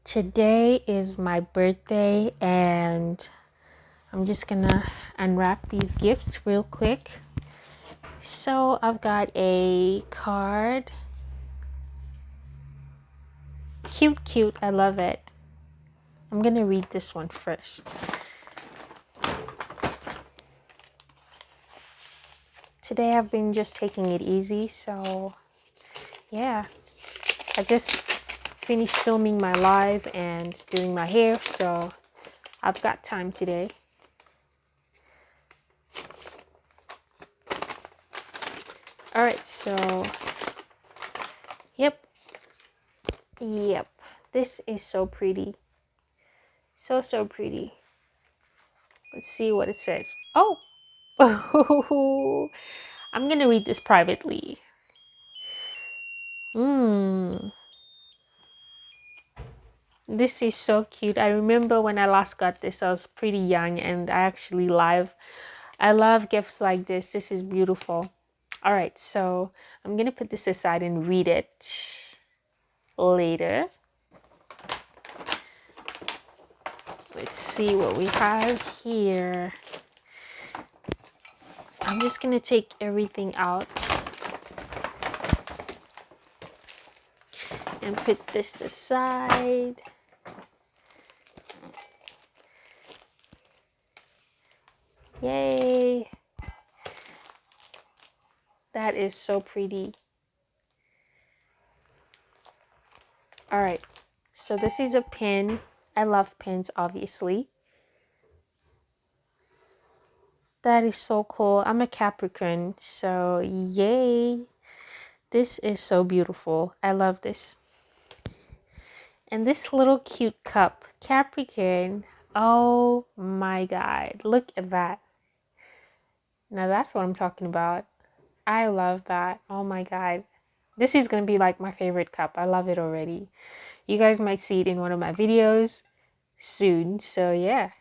Today is my birthday and I'm just gonna unwrap these gifts real quick. So I've got a card. Cute, I love it. I'm gonna read this one first. Today I've been just taking it easy, so yeah. I just finished filming my live and doing my hair, so I've got time today. Alright, so yep. This is so pretty. So pretty. Let's see what it says. Oh! I'm gonna read this privately. This is so cute. I remember when I last got this, I was pretty young and I love gifts like this. This is beautiful. All right, so I'm gonna put this aside and read it later. Let's see what we have here. I'm just gonna take everything out and put this aside. Yay! That is so pretty. All right, so this is a pin. I love pins, obviously. That is so cool. I'm a Capricorn, so yay. This is so beautiful. I love this. And this little cute cup, Capricorn. Oh my God, look at that. Now that's what I'm talking about. I love that. Oh my God. This is going to be like my favorite cup. I love it already. You guys might see it in one of my videos soon. So yeah.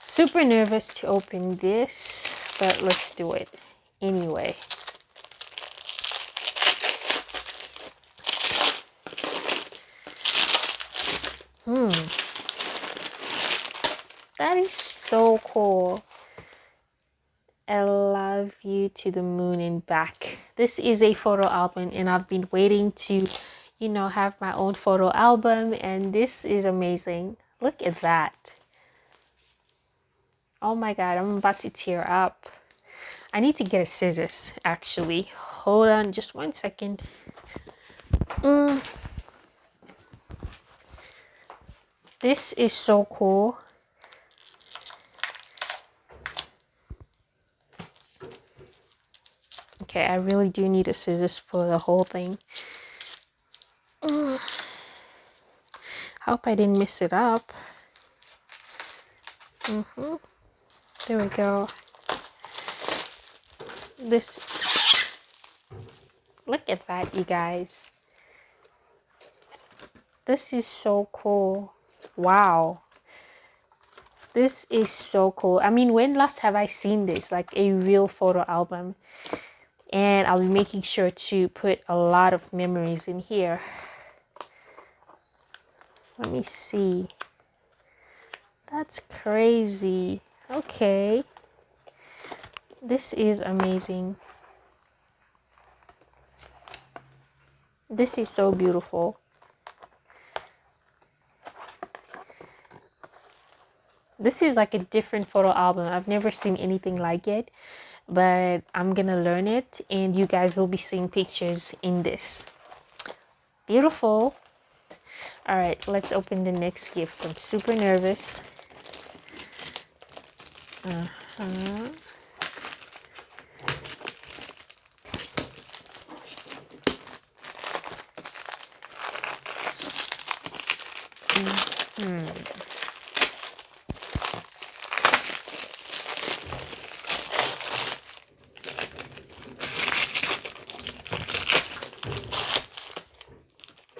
Super nervous to open this, but let's do it anyway. That is so cool. I love you to the moon and back. This is a photo album and I've been waiting to, have my own photo album, and this is amazing. Look at that. Oh my God, I'm about to tear up. I need to get a scissors actually. Hold on just 1 second. This is so cool. Okay, I really do need a scissors for the whole thing. Hope I didn't mess it up. There we go. Look at that, you guys. This is so cool. Wow. This is so cool. I mean, when last have I seen this? Like a real photo album. And I'll be making sure to put a lot of memories in here. Let me see. That's crazy. Okay. This is amazing. This is so beautiful. This is like a different photo album. I've never seen anything like it, but I'm gonna learn it and you guys will be seeing pictures in this. Beautiful. All right, let's open the next gift. I'm super nervous.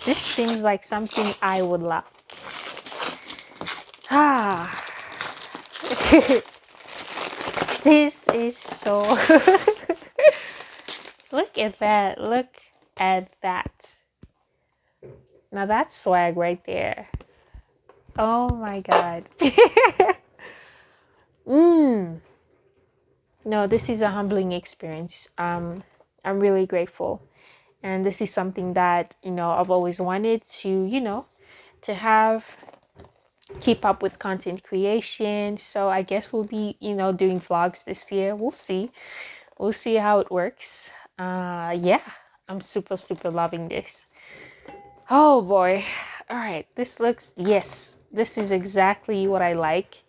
This seems like something I would love. This is so... Look at that. Look at that. Now that's swag right there. Oh my God. No, this is a humbling experience. I'm really grateful. And this is something that, I've always wanted to, to have, keep up with content creation. So I guess we'll be, doing vlogs this year. We'll see. We'll see how it works. Yeah, I'm super, super loving this. Oh boy. All right. Yes, this is exactly what I like.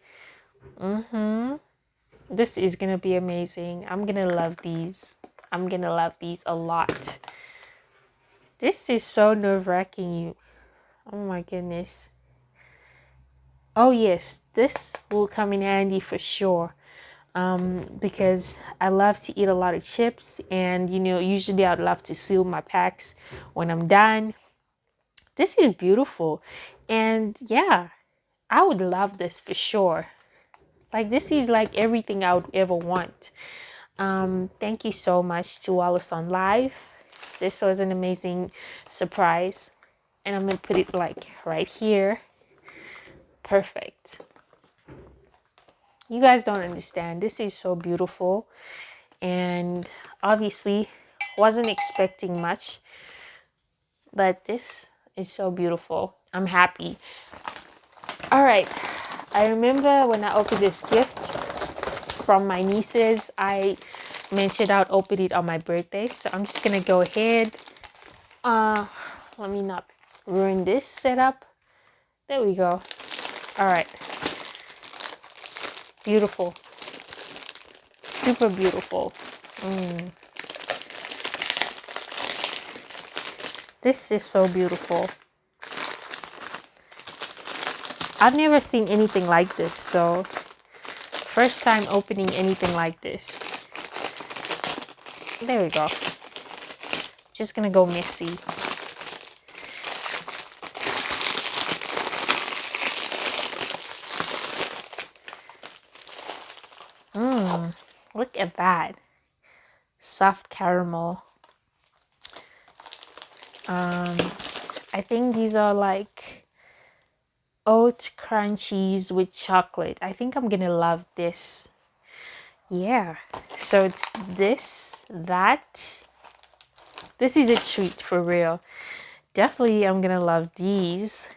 This is going to be amazing. I'm going to love these. I'm going to love these a lot. This is so nerve-wracking. Oh my goodness. Oh yes, this will come in handy for sure. Because I love to eat a lot of chips, and usually I'd love to seal my packs when I'm done. This is beautiful, and yeah, I would love this for sure. Like, this is like everything I would ever want. Thank you so much to Wallace on Live. This was an amazing surprise, and I'm gonna put it like right here. Perfect. You guys don't understand. This is so beautiful, and obviously wasn't expecting much, but this is so beautiful. I'm happy. All right. I remember when I opened this gift from my nieces, I mentioned I'd open it on my birthday. So I'm just gonna go ahead. Let me not ruin this setup. There we go. All right. Beautiful. Super beautiful. This is so beautiful. I've never seen anything like this, so first time opening anything like this. There we go. Just gonna go messy. Look at that. Soft caramel. I think these are like oat crunchies with chocolate. I think I'm gonna love this. Yeah. So it's this, that. This is a treat for real. Definitely I'm gonna love these.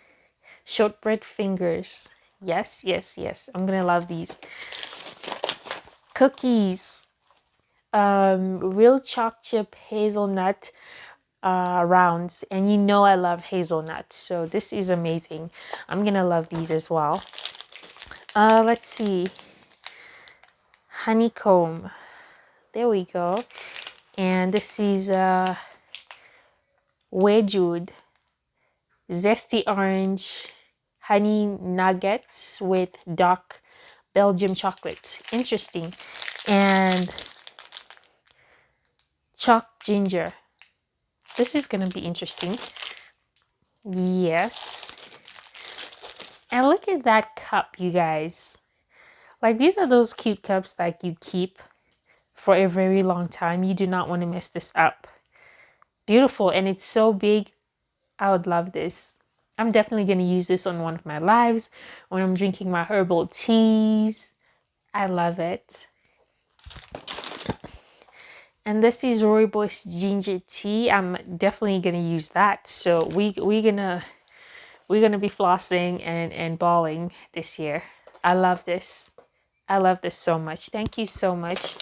Shortbread fingers. Yes, yes, yes. I'm gonna love these. Cookies. Real choc chip hazelnut rounds, and I love hazelnut, so this is amazing. I'm gonna love these as well. Let's see. Honeycomb. There we go. And this is wedgwood, zesty orange honey nuggets with dark Belgium chocolate. Interesting. And choc ginger. This is gonna be interesting. Yes. And look at that cup, you guys. Like, these are those cute cups that you keep for a very long time. You do not want to mess this up. Beautiful. And it's so big. I would love this. I'm definitely going to use this on one of my lives when I'm drinking my herbal teas. I love it. And this is rooibos ginger tea. I'm definitely going to use that. So we're gonna be flossing and balling this year. I love this. I love this so much. Thank you so much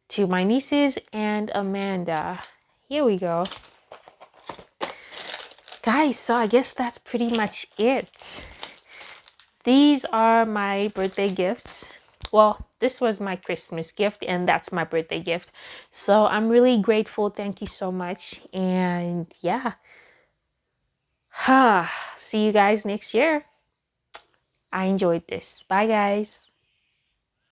to my nieces and Amanda. Here we go. Guys, so I guess that's pretty much it. These are my birthday gifts. Well, this was my Christmas gift, and that's my birthday gift. So I'm really grateful. Thank you so much. And yeah. See you guys next year. I enjoyed this. Bye, guys.